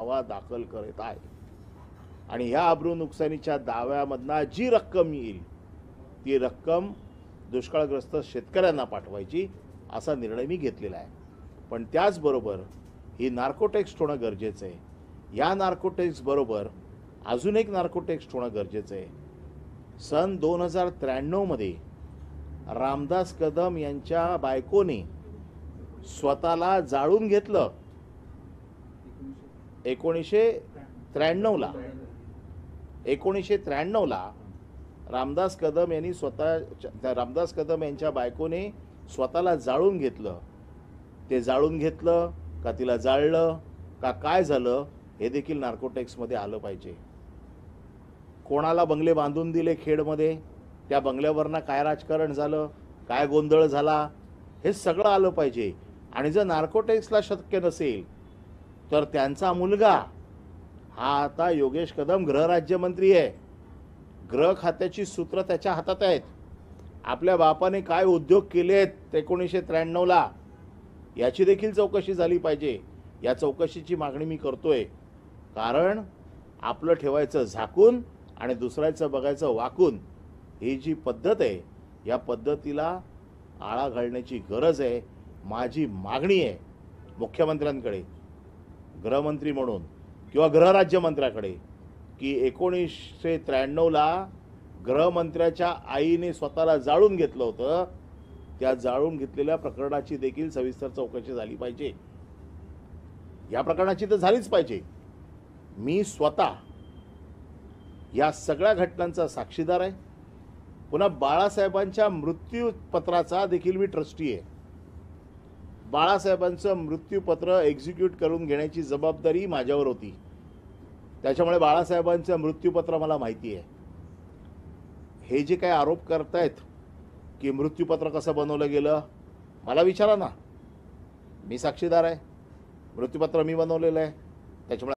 दावा दाखल करत आहे आणि ह्या अब्रू नुकसानीच्या दाव्यामधना जी रक्कम येईल ती रक्कम दुष्काळग्रस्त शेतकऱ्यांना पाठवायची असा निर्णय मी घेतलेला आहे। पण त्याचबरोबर ही नार्को टेस्ट होणं गरजेचं आहे। या नार्को टेस्ट बरोबर अजून एक नार्को टेस्ट होणं गरजेचं आहे। सन 2093 मध्ये रामदास कदम यांच्या बायकोने स्वतःला जाळून घेतलं। 1993 ला रामदास कदम यांच्या बायकोने स्वतःला जाळून घेतलं। ते जाळून घेतलं का तिला जाळलं का काय झालं हे देखील नार्को टेक्समध्ये आलं पाहिजे। कोणाला बंगले बांधून दिले खेडमध्ये, त्या बंगल्यावरनं काय राजकारण झालं, काय गोंधळ झाला, हे सगळं आलं पाहिजे। आणि जर नार्को टेक्सला शक्य नसेल तर त्यांचा मुलगा हा आता योगेश कदम गृहराज्यमंत्री आहे। गृह खात्याची सूत्र त्याच्या हातात आहेत। आपल्या बापाने काय उद्योग केलेत 1993 ला याची देखील चौकशी झाली पाहिजे। या चौकशीची मागणी मी करतोय, कारण आपलं ठेवायचं झाकून आणि दुसऱ्याचं बघायचं वाकून ही जी पद्धत आहे या पद्धतीला आळा घालण्याची गरज आहे। माझी मागणी आहे मुख्यमंत्र्यांकडे, गृहमंत्री म्हणून किंवा गृहराज्यमंत्र्याकडे, की 1993 ला गृहमंत्र्याच्या आईने स्वतःला जाळून घेतलं होतं, त्या जाळून घेतलेल्या प्रकरणाची देखील सविस्तर चौकशी झाली पाहिजे। या प्रकरणाची तर झालीच पाहिजे। मी स्वतः या सगळ्या घटनांचा साक्षीदार आहे। पुन्हा बाळासाहेबांच्या मृत्यूपत्राचा देखील मी ट्रस्टी आहे। बाळासाहेबांचं मृत्यूपत्र एक्झिक्यूट करून घेण्याची जबाबदारी माझ्यावर होती, त्याच्यामुळे बाळासाहेबांचं मृत्यूपत्र मला माहिती आहे। हे जे काही आरोप करतायत की मृत्यूपत्र कसं बनवलं गेलं, मला विचारा ना, मी साक्षीदार आहे। मृत्यूपत्र मी बनवलेलं आहे, त्याच्यामुळे